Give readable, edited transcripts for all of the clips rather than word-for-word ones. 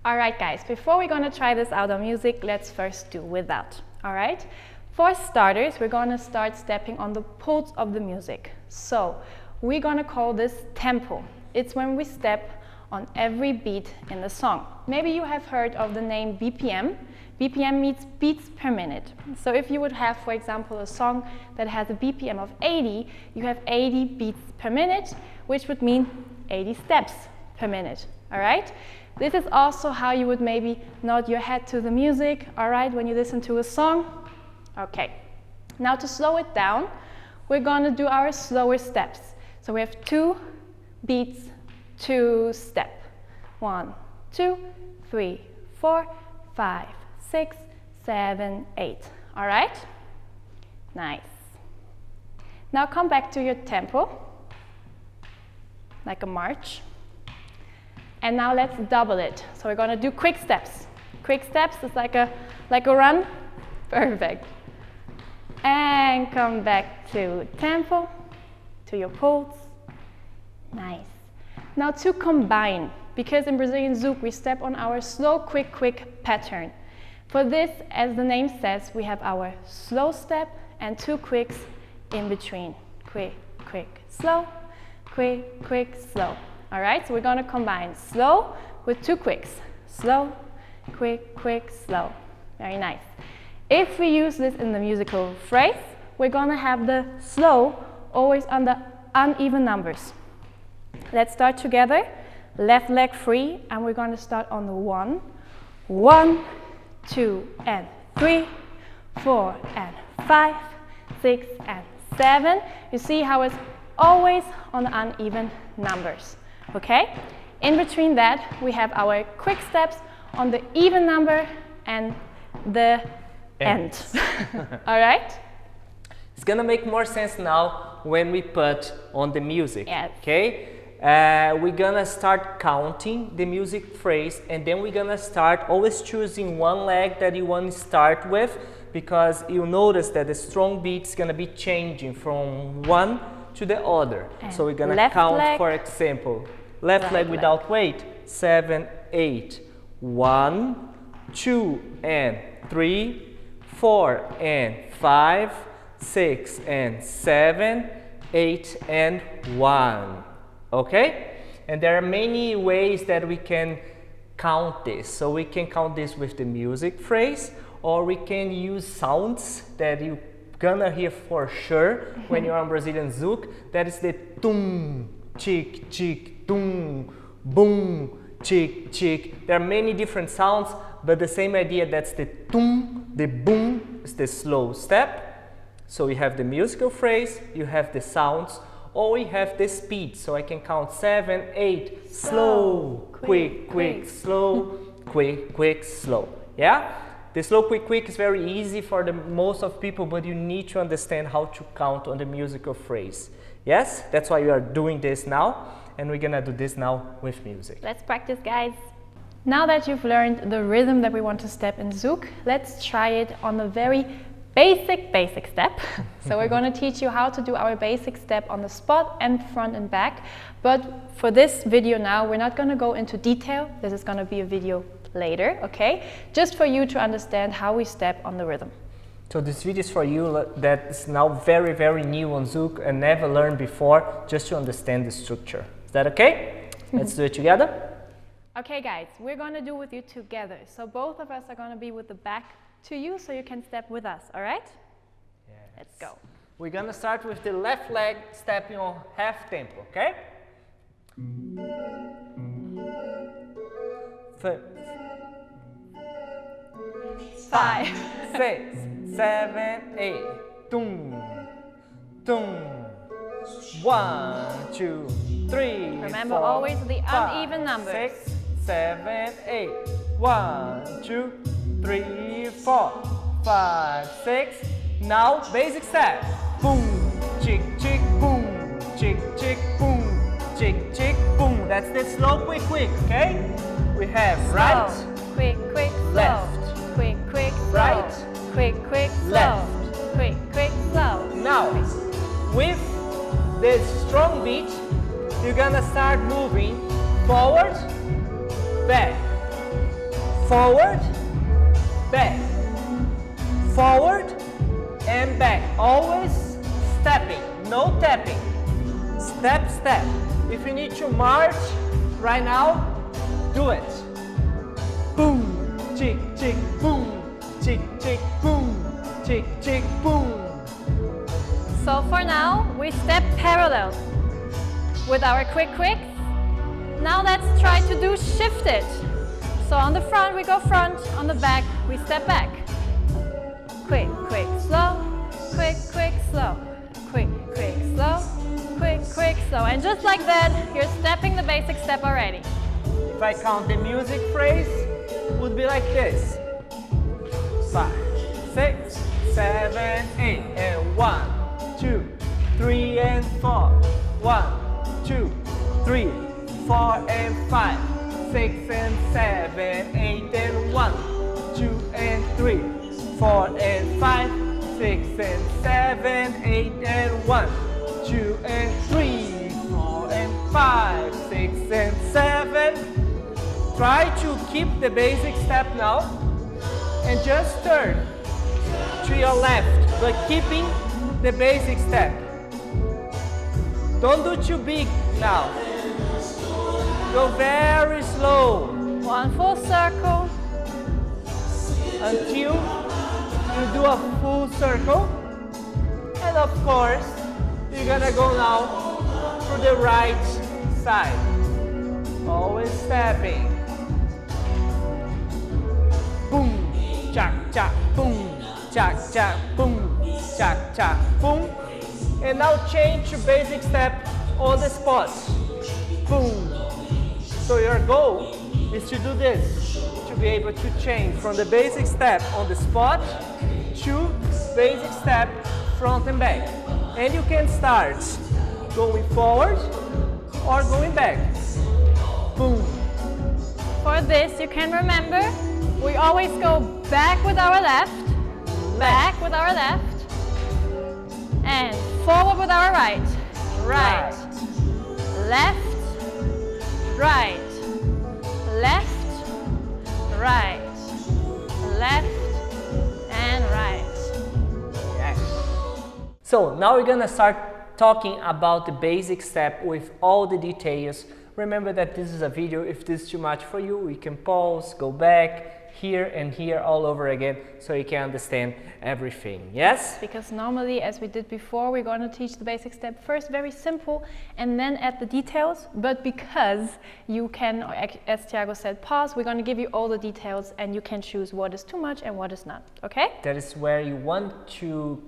Alright guys, before we're gonna try this out on music, let's first do without. Alright? For starters, we're gonna start stepping on the pulse of the music. So, we're gonna call this tempo. It's when we step on every beat in the song. Maybe you have heard of the name BPM. BPM means beats per minute. So if you would have, for example, a song that has a BPM of 80, you have 80 beats per minute, which would mean 80 steps per minute. Alright? This is also how you would maybe nod your head to the music, alright, when you listen to a song. Okay. Now to slow it down, we're gonna do our slower steps. So we have 2 beats, 2 step. 1, 2, 3, 4, 5, 6, 7, 8. All right? Nice. Now come back to your tempo, like a march. And now let's double it. So we're gonna do quick steps. Quick steps is like a run. Perfect. And come back to tempo, to your pulse. Nice. Now to combine, because in Brazilian Zouk we step on our slow, quick, quick pattern. For this, as the name says, we have our slow step and 2 quicks in between. Quick, quick, slow, quick, quick, slow. All right, so we're gonna combine slow with 2 quicks. Slow, quick, quick, slow. Very nice. If we use this in the musical phrase, we're gonna have the slow always on the uneven numbers. Let's start together. Left leg free, and we're gonna start on the 1, 1, 2, and 3, 4, and 5, 6, and 7. You see how it's always on the uneven numbers. Okay? In between that, we have our quick steps on the even number and the end. All right? It's gonna make more sense now when we put on the music. Yes. Okay? We're gonna start counting the music phrase, and then we're gonna start always choosing one leg that you want to start with, because you'll notice that the strong beat is gonna be changing from one to the other. And so we're gonna count, leg, for example, left leg without weight, 7, 8, 1, 2, and 3, 4, and 5, 6, and 7, 8, and 1. Okay? And there are many ways that we can count this. So we can count this with the music phrase, or we can use sounds that you're gonna hear for sure when you're on Brazilian Zouk. That is the tum, chick, chick, tum, boom, chick, chick. There are many different sounds, but the same idea. That's the tum, the boom is the slow step. So you have the musical phrase, you have the sounds, or we have the speed. So I can count 7, 8, slow, quick, quick, slow, quick, quick, slow. Yeah? The slow, quick, quick is very easy for the most of people, but you need to understand how to count on the musical phrase. Yes? That's why we are doing this now, and we're gonna do this now with music. Let's practice, guys. Now that you've learned the rhythm that we want to step in Zouk, let's try it on the very basic step. So we're going to teach you how to do our basic step on the spot and front and back. But for this video now, we're not going to go into detail. This is going to be a video later, okay? Just for you to understand how we step on the rhythm. So this video is for you that is now very, very new on Zouk and never learned before, just to understand the structure. Is that okay? Let's do it together. Okay guys, we're going to do with you together. So both of us are going to be with the back to you, so you can step with us, all right? Yes. Let's go. We're gonna start with the left leg stepping on half tempo, okay? 5, 6, 7, 8. Tum, tum. 1, 2, 3. Remember 4, always the 5, uneven numbers. 6, 7, 8. 1, 2, 3, 4, 5, 6. Now basic step. Boom, chick, chick, boom, chick, chick, boom, chick, chick, boom. That's the slow, quick, quick. Okay? We have Slow, right, quick, quick, left, slow, quick, quick, right, slow, quick, quick, left, slow, quick, quick, slow. Now, with the strong beat, you're gonna start moving forward, back, forward, back, forward, and back. Always stepping, no tapping. Step, step. If you need to march right now, do it. Boom, chick, chick, boom, chick, chick, boom, chick, chick, boom. So for now, we step parallel with our quick quicks. Now let's try to do shifted. So on the front, we go front. On the back, we step back. Quick, quick, slow. Quick, quick, slow. Quick, quick, slow. Quick, quick, slow. And just like that, you're stepping the basic step already. If I count the music phrase, it would be like this. 5, 6, 7, 8, and 1, 2, 3, and 4. 1, 2, 3, 4, and 5, 6, and 7, 8, and 1, 2, and 3, 4, and 5, 6, and 7, 8, and 1, 2, and 3, 4, and 5, 6, and 7. Try to keep the basic step now and just turn to your left, but keeping the basic step. Don't do too big now. Go very slow. One full circle. Until you do a full circle. And of course, you're gonna go now to the right side. Always stepping. Boom, chak, chak, boom, chak, chak, boom, chak, chak, boom. And now change to basic step on the spot. Boom. So your goal is to do this, to be able to change from the basic step on the spot to basic step front and back. And you can start going forward or going back. Boom. For this, you can remember, we always go back with our left, back with our left, and forward with our right. Right, left, right, left, right, left, and right. Yes. So now we're gonna start talking about the basic step with all the details. Remember that this is a video. If this is too much for you, we can pause, go back, here and here all over again, so you can understand everything. Yes? Because normally, as we did before, we're going to teach the basic step first, very simple, and then add the details. But because you can, as Thiago said, pause, we're going to give you all the details, and you can choose what is too much and what is not. Okay? That is where you want to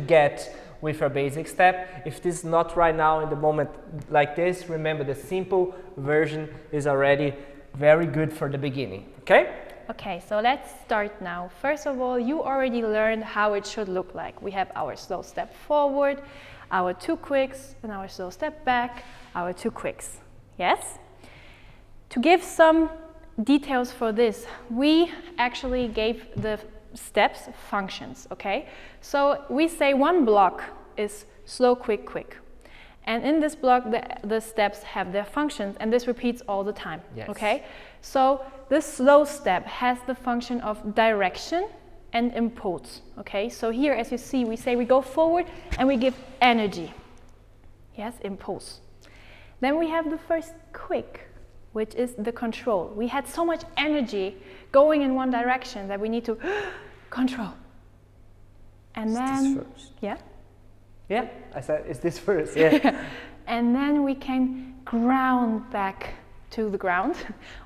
get with a basic step. If this is not right now in the moment like this, remember the simple version is already very good for the beginning. Okay? Okay, so let's start now. First of all, you already learned how it should look like. We have our slow step forward, our two quicks, and our slow step back, our two quicks. Yes? To give some details for this, we actually gave the steps functions, okay? So we say one block is slow, quick, quick. And in this block, the steps have their functions, and this repeats all the time, yes. Okay? So the slow step has the function of direction and impulse, okay? So here, as you see, we say we go forward and we give energy, yes, impulse. Then we have the first quick, which is the control. We had so much energy going in one direction that we need to control. And then, this first? Yeah? Yeah, I said, is this first? Yeah. And then we can ground back to the ground,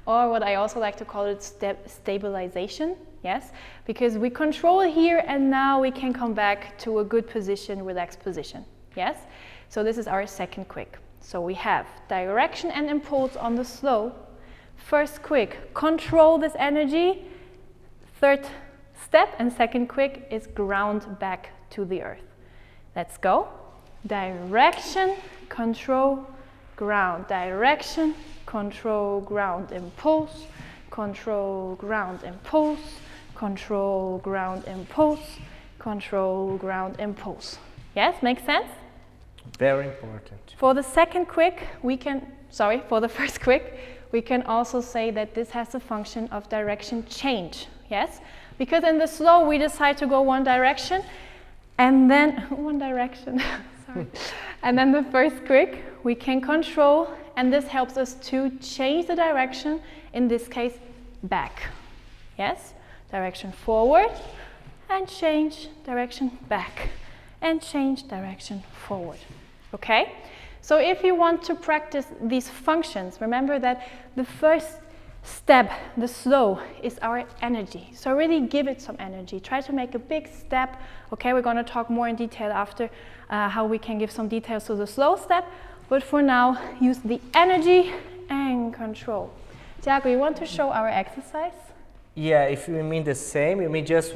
or what I also like to call it stabilization, yes? Because we control here and now we can come back to a good position, relaxed position, yes? So this is our second quick. So we have direction and impulse on the slow. First quick, control this energy. Third step and second quick is ground back to the earth. Let's go. Direction, control, ground. Direction, control, ground, impulse. Control, ground, impulse. Control, ground, impulse. Control, ground, impulse. Yes, makes sense? Very important. For the second quick, for the first quick, we can also say that this has a function of direction change, yes? Because in the slow, we decide to go one direction, and then, one direction, sorry. And then the first quick, we can control, and this helps us to change the direction, in this case, back, yes? Direction forward, and change direction back, and change direction forward, okay? So if you want to practice these functions, remember that the first step, the slow, is our energy. So really give it some energy. Try to make a big step. Okay, we're going to talk more in detail after how we can give some details to the slow step. But for now, use the energy and control. Tiago, you want to show our exercise? Yeah, if you mean the same, you mean just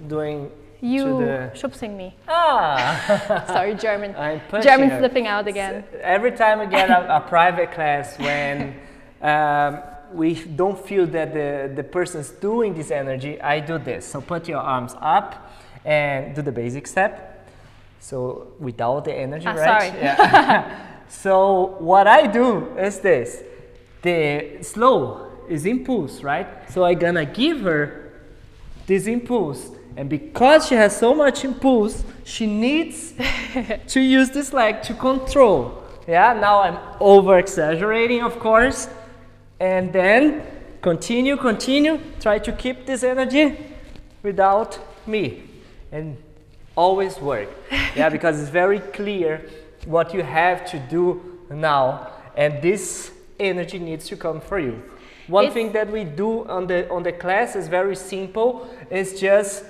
doing You to the... schubsing me. Ah! Sorry, German. I'm pushing German her. slipping out again. Every time we get a private class when we don't feel that the person's doing this energy, I do this. So put your arms up and do the basic step. So without the energy, right? Sorry. Yeah. So what I do is this. The slow is impulse, right? So I'm gonna give her this impulse. And because she has so much impulse, she needs to use this leg to control. Yeah, now I'm over exaggerating, of course. And then continue, try to keep this energy without me. And always work. Yeah, because it's very clear what you have to do now. And this energy needs to come for you. One thing that we do on the class is very simple. It's just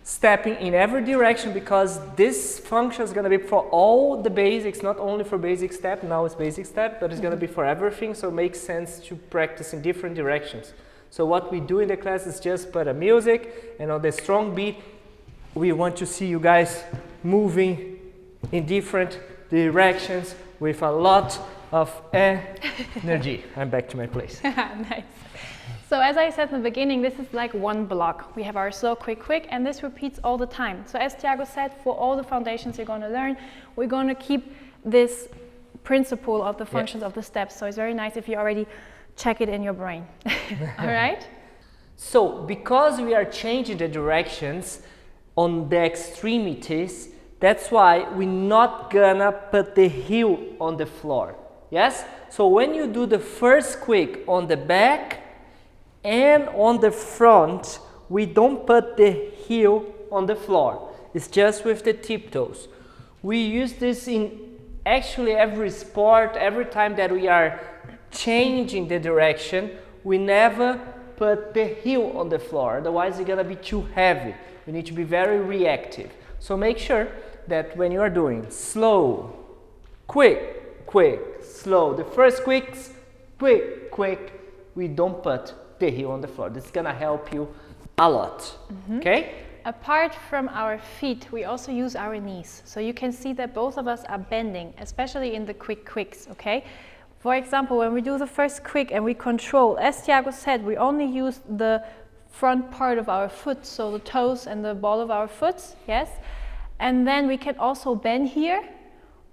stepping in every direction, because this function is going to be for all the basics, not only for basic step. Now it's basic step, but it's going to be for everything, so it makes sense to practice in different directions. So what we do in the class is just put a music, and on the strong beat we want to see you guys moving in different directions with a lot of energy. I'm back to my place. Nice. So as I said in the beginning, this is like one block. We have our slow, quick, and this repeats all the time. So as Tiago said, for all the foundations you're going to learn, we're going to keep this principle of the functions of the steps. So it's very nice if you already check it in your brain. All right? So because we are changing the directions on the extremities, that's why we're not gonna put the heel on the floor. Yes? So when you do the first quick on the back and on the front, we don't put the heel on the floor. It's just with the tiptoes. We use this in actually every sport. Every time that we are changing the direction, we never put the heel on the floor. Otherwise, it's gonna be too heavy. We need to be very reactive. So make sure that when you are doing slow, quick, slow, the first quicks, quick, we don't put the heel on the floor. This is gonna help you a lot, okay? Apart from our feet, we also use our knees. So you can see that both of us are bending, especially in the quicks, okay? For example, when we do the first quick and we control, as Tiago said, we only use the front part of our foot, so the toes and the ball of our foot, yes? And then we can also bend here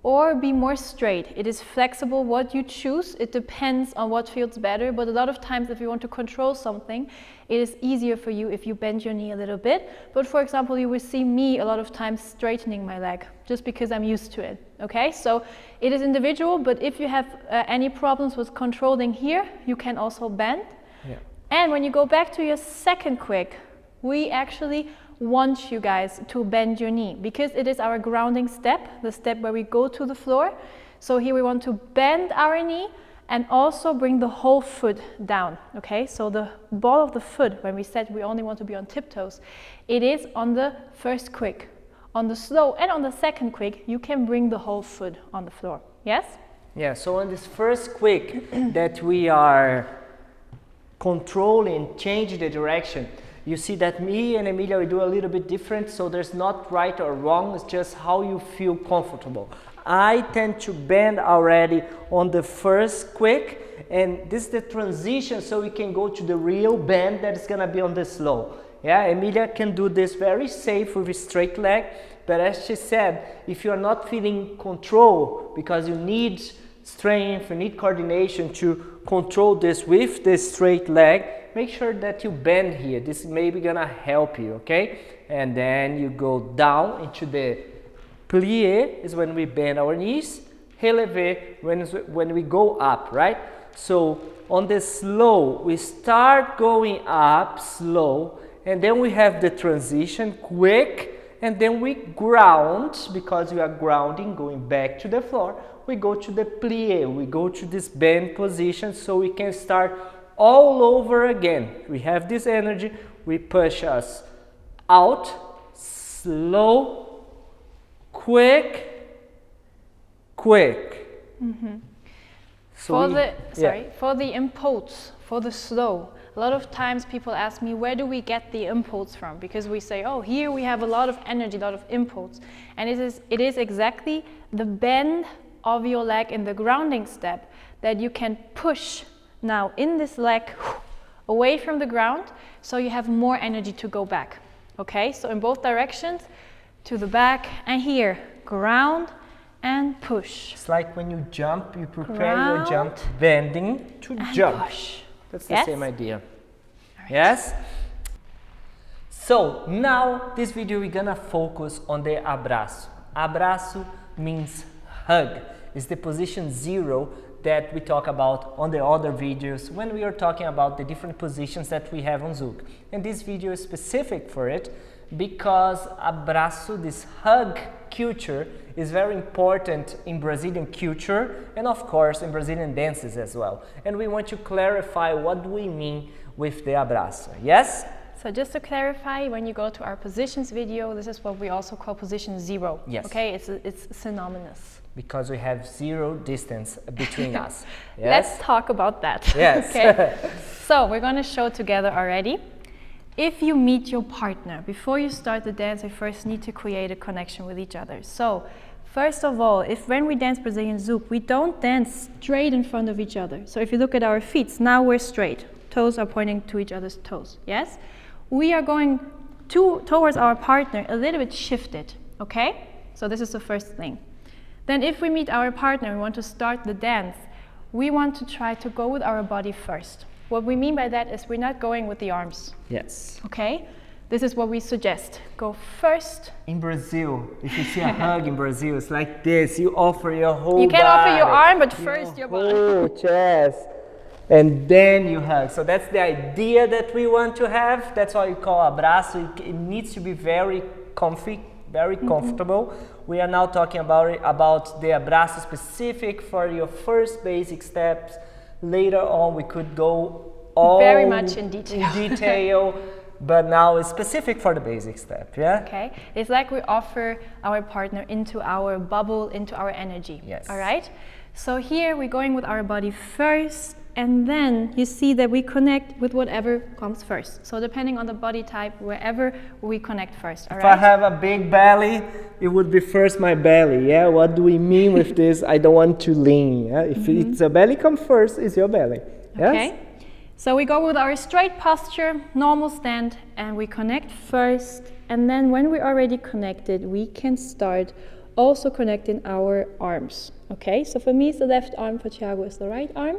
or be more straight. It is flexible what you choose. It depends on what feels better, but a lot of times if you want to control something, it is easier for you if you bend your knee a little bit. But for example, you will see me a lot of times straightening my leg just because I'm used to it, okay? So it is individual, but if you have any problems with controlling here, you can also bend. Yeah. And when you go back to your second quick, we actually want you guys to bend your knee because it is our grounding step, the step where we go to the floor. So here we want to bend our knee and also bring the whole foot down, okay? So the ball of the foot, when we said we only want to be on tiptoes, it is on the first quick. On the slow and on the second quick, you can bring the whole foot on the floor, yes? Yeah, so on this first quick that we are controlling, changing the direction, you see that me and Emilia, we do a little bit different, so there's not right or wrong, it's just how you feel comfortable. I tend to bend already on the first quick, and this is the transition so we can go to the real bend that is gonna be on the slow. Yeah, Emilia can do this very safe with a straight leg, but as she said, if you're not feeling control because you need strength, you need coordination to control this with the straight leg, make sure that you bend here. This may be gonna help you, okay? And then you go down into the plié, is when we bend our knees. Relevé, when we go up, right? So on the slow, we start going up slow, and then we have the transition quick, and then we ground, because we are grounding, going back to the floor. We go to the plié, we go to this bend position, so we can start all over again. We have this energy, we push us out, slow, quick, quick. Mm-hmm. So for the impulse, for the slow, a lot of times people ask me, where do we get the impulse from? Because we say, oh, here we have a lot of energy, a lot of impulse. And it is exactly the bend of your leg in the grounding step that you can push now in this leg away from the ground, so you have more energy to go back. Okay, so in both directions, to the back, and here, ground and push. It's like when you jump, you prepare your jump, bending to jump. Push. That's the same idea. Right. Yes? So now this video we're gonna focus on the abraço. Abraço means hug. It's the position 0 that we talk about on the other videos when we are talking about the different positions that we have on Zouk. And this video is specific for it because abraço, this hug culture, is very important in Brazilian culture and of course in Brazilian dances as well. And we want to clarify what we mean with the abraço. Yes? So just to clarify, when you go to our positions video, this is what we also call position 0. Yes. Okay, it's synonymous. Because we have 0 distance between us. Yes? Let's talk about that. Yes. Okay. So we're going to show together already. If you meet your partner, before you start the dance, you first need to create a connection with each other. So first of all, when we dance Brazilian Zouk, we don't dance straight in front of each other. So if you look at our feet, now we're straight. Toes are pointing to each other's toes. Yes? We are going towards our partner a little bit shifted. Okay? So this is the first thing. Then if we meet our partner and want to start the dance, we want to try to go with our body first. What we mean by that is we're not going with the arms. Yes. Okay? This is what we suggest. Go first. In Brazil, if you see a hug in Brazil, it's like this. You offer your whole body. You can offer your arm, but first your body. Whole chest. And then you hug. So that's the idea that we want to have. That's why we call abraço. It needs to be very comfy, very comfortable. We are now talking about the abraço specific for your first basic steps. Later on, we could go all very much in detail. But now it's specific for the basic step, yeah? Okay, it's like we offer our partner into our bubble, into our energy. Yes. All right? So here we're going with our body first, and then you see that we connect with whatever comes first. So depending on the body type, wherever we connect first, all right? If I have a big belly, it would be first my belly, yeah? What do we mean with this? I don't want to lean, yeah? If it's a belly come first, it's your belly, yes? Okay. So we go with our straight posture, normal stand, and we connect first. And then when we're already connected, we can start also connecting our arms. Okay, so for me it's the left arm, for Thiago is the right arm.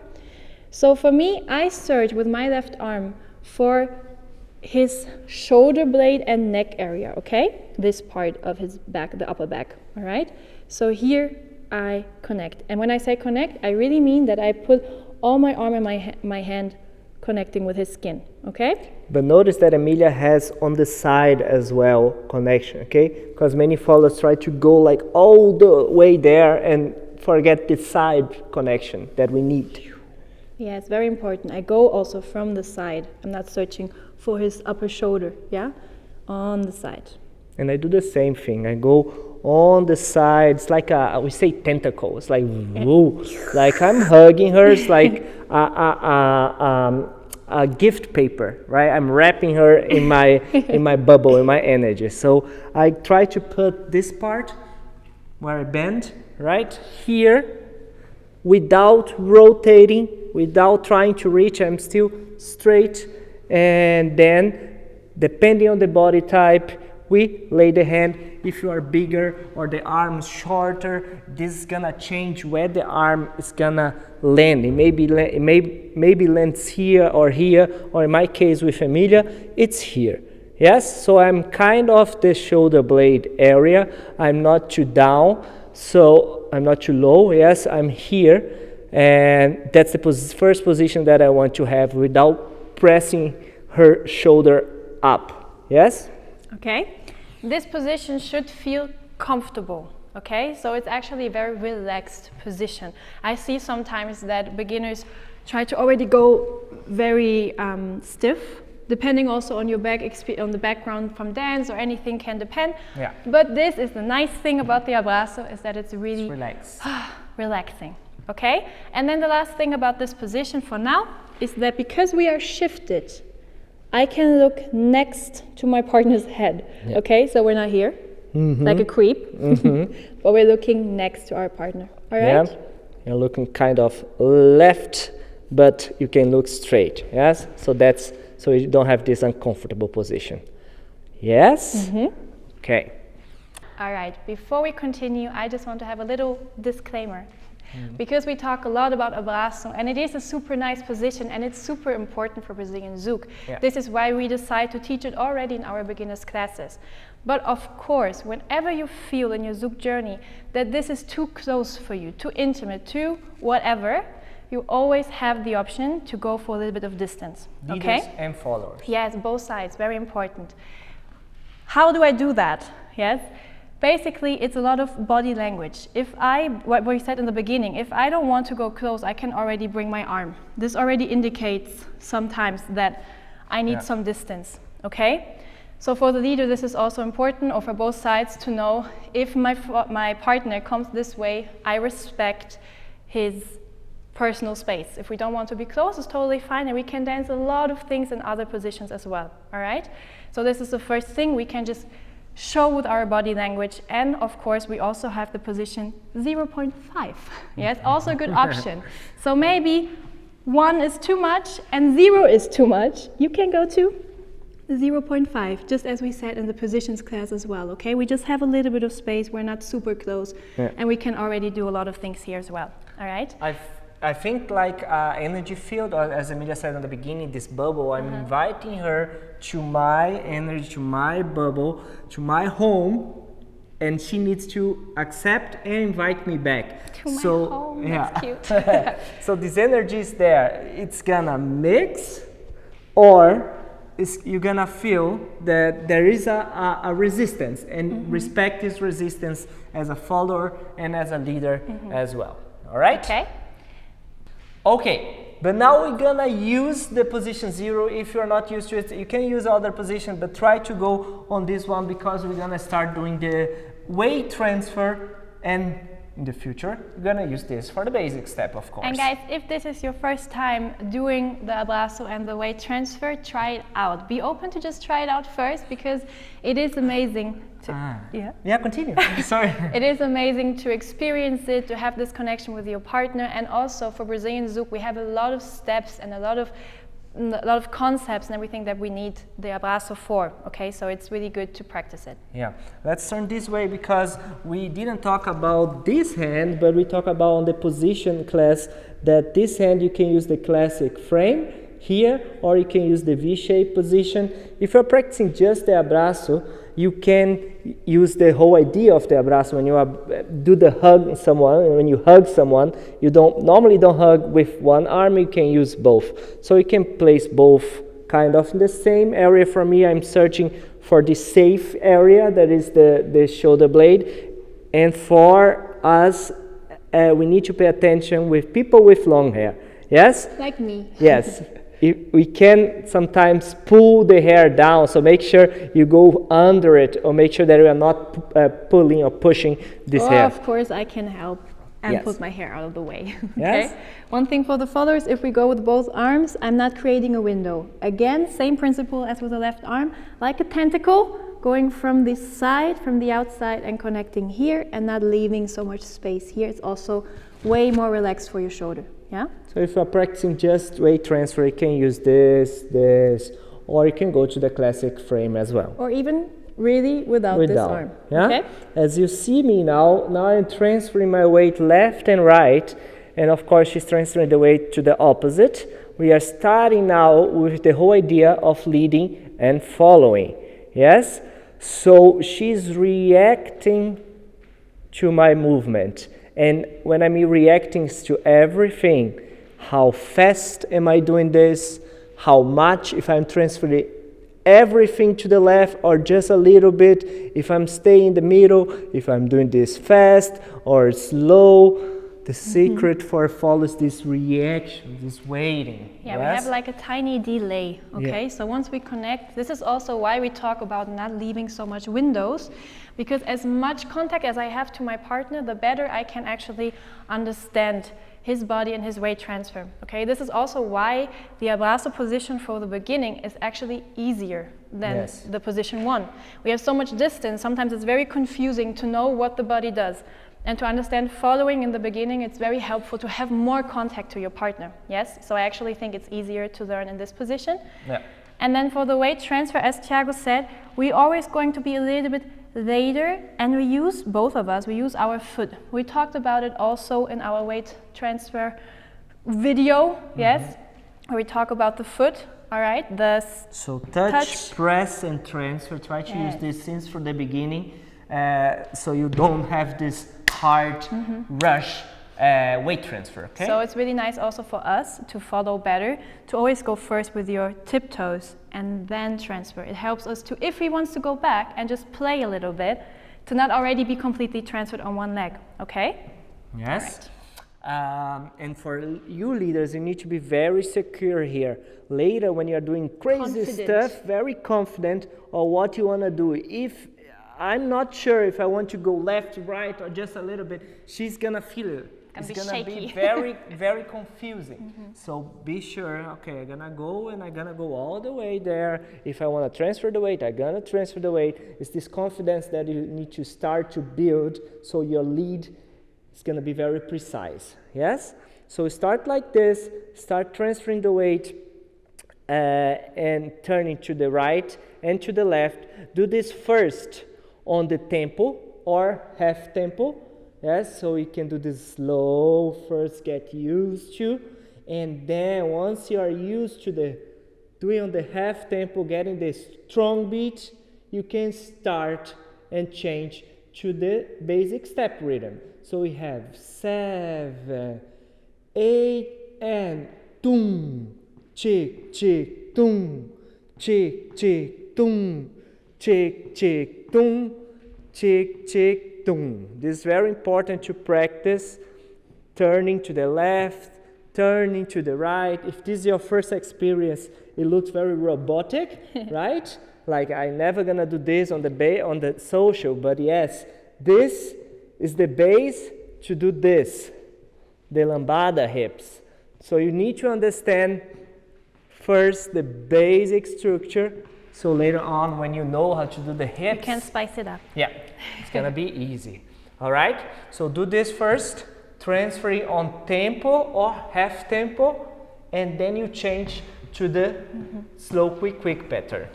So for me, I search with my left arm for his shoulder blade and neck area, okay? This part of his back, the upper back, all right? So here I connect. And when I say connect, I really mean that I put all my arm and my hand connecting with his skin, okay? But notice that Emilia has on the side as well connection, okay? Because many followers try to go like all the way there and forget the side connection that we need. Yeah, it's very important. I go also from the side. I'm not searching for his upper shoulder, yeah? On the side. And I do the same thing. I go on the side. It's like we say tentacle. It's like, whoa. Like I'm hugging her. It's like a gift paper, right? I'm wrapping her in my in my bubble, in my energy. So I try to put this part where I bend, right here, without rotating, without trying to reach. I'm still straight. And then, depending on the body type, we lay the hand. If you are bigger or the arm is shorter, this is gonna change where the arm is gonna land. It maybe lands here, or in my case with Emilia, it's here. Yes, so I'm kind of the shoulder blade area. I'm not too down, so I'm not too low. Yes, I'm here, and that's the first position that I want to have without pressing her shoulder up. Yes? Okay. This position should feel comfortable. Okay, so it's actually a very relaxed position. I see sometimes that beginners try to already go very stiff, depending also on your on the background from dance or anything can depend. Yeah. But this is the nice thing about the Abraço, is that it's really relaxing. Okay, and then the last thing about this position for now is that because we are shifted, I can look next to my partner's head. Yeah. Okay, so we're not here. Like a creep, but we're looking next to our partner. All right? Yeah, you're looking kind of left, but you can look straight. Yes, so you don't have this uncomfortable position. Yes. Okay. All right. Before we continue, I just want to have a little disclaimer. Because we talk a lot about Abraço, and it is a super nice position, and it's super important for Brazilian Zouk. Yeah. This is why we decide to teach it already in our beginners classes. But of course, whenever you feel in your Zouk journey that this is too close for you, too intimate, too whatever, you always have the option to go for a little bit of distance. Leaders and followers. Yes, both sides, very important. How do I do that? Yes. Basically, it's a lot of body language. What we said in the beginning, if I don't want to go close, I can already bring my arm. This already indicates sometimes that I need some distance, okay? So for the leader, this is also important, or for both sides, to know if my partner comes this way, I respect his personal space. If we don't want to be close, it's totally fine, and we can dance a lot of things in other positions as well, all right? So this is the first thing we can just show with our body language, and of course we also have the position 0.5. Yes, also a good option. So maybe 1 is too much and 0 is too much. You can go to 0.5, just as we said in the positions class as well. Okay, we just have a little bit of space. We're not super close, and we can already do a lot of things here as well. All right. I think like energy field, or as Emilia said in the beginning, this bubble, I'm inviting her to my energy, to my bubble, to my home, and she needs to accept and invite me back. To my home, that's cute. So this energy is there. It's gonna mix, or you're gonna feel that there is a resistance, and respect this resistance as a follower and as a leader as well. All right? Okay. Okay, but now we're gonna use the position 0. If you're not used to it, you can use other position, but try to go on this one, because we're gonna start doing the weight transfer, and in the future, we're gonna use this for the basic step, of course. And guys, if this is your first time doing the Abraço and the weight transfer, try it out. Be open to just try it out first, because it is amazing to, yeah, continue. Sorry. It is amazing to experience it, to have this connection with your partner, and also for Brazilian Zouk, we have a lot of steps and a lot of concepts and everything that we need the Abraço for, okay? So it's really good to practice it. Yeah, let's turn this way, because we didn't talk about this hand, but we talk about on the position class that this hand you can use the classic frame here, or you can use the V-shaped position. If you're practicing just the Abraço, you can use the whole idea of the Abraço. When you do the hug someone, when you hug someone, you normally don't hug with one arm, you can use both. So you can place both kind of in the same area. For me, I'm searching for the safe area, that is the shoulder blade. And for us, we need to pay attention with people with long hair. Yes? Like me. Yes. We can sometimes pull the hair down, so make sure you go under it, or make sure that you are not pulling or pushing this hair. Of course, I can help and put my hair out of the way. Yes. Okay? One thing for the followers, if we go with both arms, I'm not creating a window. Again, same principle as with the left arm, like a tentacle, going from the side, from the outside, and connecting here, and not leaving so much space here. It's also way more relaxed for your shoulder. Yeah? So if you're practicing just weight transfer, you can use this, or you can go to the classic frame as well. Or even really without this arm. Yeah? Okay? As you see me now I'm transferring my weight left and right, and of course she's transferring the weight to the opposite. We are starting now with the whole idea of leading and following. Yes? So she's reacting to my movement. And when I mean reacting to everything, how fast am I doing this? How much, if I'm transferring everything to the left or just a little bit, if I'm staying in the middle, if I'm doing this fast or slow. The secret for follow is this reaction, this waiting. Yeah, yes? We have like a tiny delay, okay? Yeah. So once we connect, this is also why we talk about not leaving so much windows, because as much contact as I have to my partner, the better I can actually understand his body and his weight transfer, okay? This is also why the Abraço position for the beginning is actually easier than the position 1. We have so much distance, sometimes it's very confusing to know what the body does. And to understand following in the beginning, it's very helpful to have more contact to your partner, yes? So I actually think it's easier to learn in this position. Yeah. And then for the weight transfer, as Thiago said, we're always going to be a little bit later, and we use, both of us, we use our foot. We talked about it also in our weight transfer video, yes? Where we talk about the foot, all right? So touch, press, and transfer. Try to use these things from the beginning, so you don't have this hard rush weight transfer, okay? So it's really nice also for us to follow better, to always go first with your tiptoes and then transfer. It helps us to, if he wants to go back and just play a little bit, to not already be completely transferred on one leg, okay? Yes. Right. And for you leaders, you need to be very secure here. Later, when you're doing crazy stuff, very confident on what you want to do. If I'm not sure if I want to go left, right, or just a little bit, she's gonna feel it. It's gonna be very, very confusing. So be sure, okay, I'm gonna go and I'm gonna go all the way there. If I wanna transfer the weight, I'm gonna transfer the weight. It's this confidence that you need to start to build, so your lead is gonna be very precise, yes? So start like this, start transferring the weight and turning to the right and to the left. Do this first on the tempo or half tempo, yes, so you can do this slow first, get used to, and then once you are used to the doing on the half tempo, getting the strong beat, you can start and change to the basic step rhythm. So we have 7, 8, and tum, chick, chick, tum, chick, chick, tum, chick, chick, tum, chick, chick, tum. This is very important to practice, turning to the left, turning to the right. If this is your first experience, it looks very robotic, right? Like I'm never gonna do this on the social, but yes, this is the base to do this, the lambada hips. So you need to understand first the basic structure, so later on when you know how to do the hips, you can spice it up. Yeah, it's gonna be easy. All right, so do this first, transferring on tempo or half tempo, and then you change to the slow, quick pattern.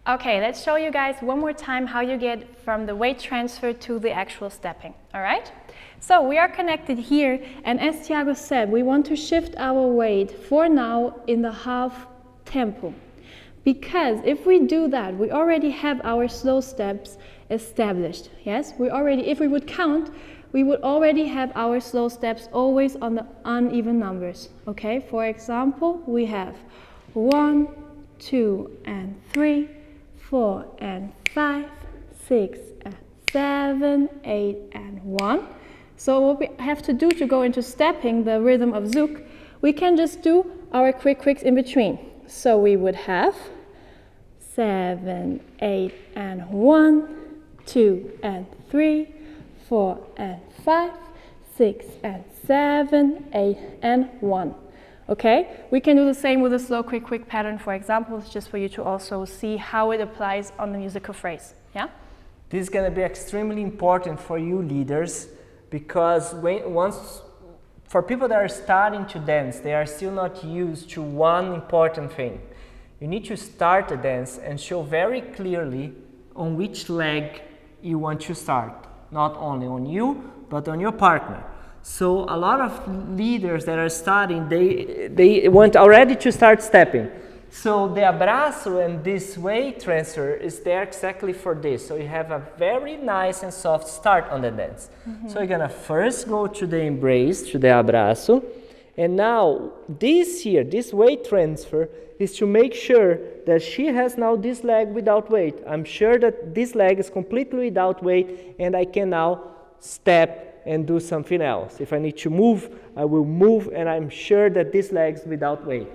Okay, let's show you guys one more time how you get from the weight transfer to the actual stepping, all right? So we are connected here, and as Thiago said, we want to shift our weight for now in the half tempo. Because if we do that, we already have our slow steps established, yes? We already, if we would count, we would already have our slow steps always on the uneven numbers, okay? For example, we have 1, 2, and 3, 4, and 5, 6, and 7, 8, and 1. So what we have to do to go into stepping the rhythm of Zouk, we can just do our quicks in between. So we would have 7, 8, and 1, 2, and 3, 4, and 5, 6, and 7, 8, and 1. Okay, we can do the same with a slow, quick pattern, for example. It's just for you to also see how it applies on the musical phrase. Yeah? This is going to be extremely important for you leaders, because for people that are starting to dance, they are still not used to one important thing. You need to start a dance and show very clearly on which leg you want to start, not only on you, but on your partner. So a lot of leaders that are starting, they want already to start stepping. So the abraço and this weight transfer is there exactly for this. So you have a very nice and soft start on the dance. So you're gonna first go to the embrace, to the abraço. And now this here, this weight transfer is to make sure that she has now this leg without weight. I'm sure that this leg is completely without weight and I can now step and do something else. If I need to move, I will move, and I'm sure that this leg is without weight.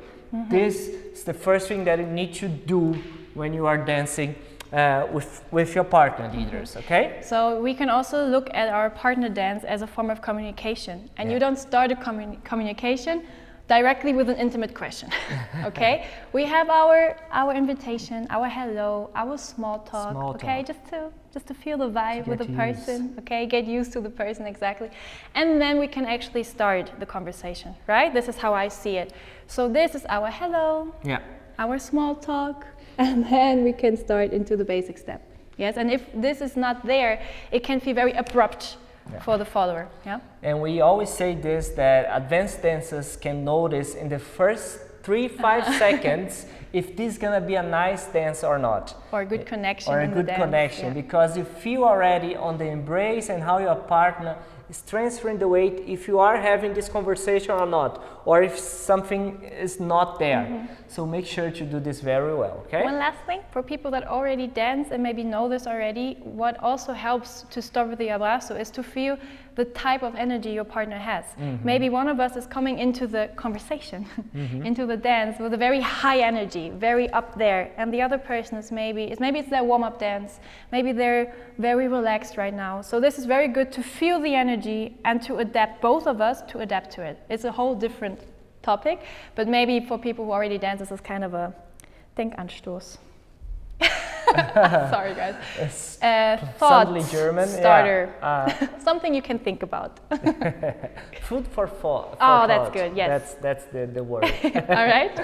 This is the first thing that you need to do when you are dancing with your partner leaders, okay? So we can also look at our partner dance as a form of communication. And you don't start a communication directly with an intimate question, okay? We have our invitation, our hello, our small talk, okay? Just to feel the vibe with the person, okay? Get used to the person, exactly. And then we can actually start the conversation, right? This is how I see it. So this is our hello, our small talk, and then we can start into the basic step. Yes, and if this is not there, it can feel very abrupt for the follower. Yeah. And we always say this, that advanced dancers can notice in the first 3-5 seconds if this is gonna be a nice dance or not. Or a good connection. Or a good connection, because you feel already on the embrace and how your partner is transferring the weight, if you are having this conversation or not, or if something is not there. So make sure to do this very well, okay? One last thing, for people that already dance and maybe know this already, what also helps to start with the abraço is to feel the type of energy your partner has. Maybe one of us is coming into the conversation, into the dance with a very high energy, very up there, and the other person is maybe it's their warm-up dance, maybe they're very relaxed right now. So this is very good to feel the energy and to adapt, both of us to adapt to it. It's a whole different topic, but maybe for people who already dance, this is kind of a Denkanstoß. Sorry guys. Thought German starter. Something you can think about. Food for thought. Oh, that's good. Yes. That's the word. All right.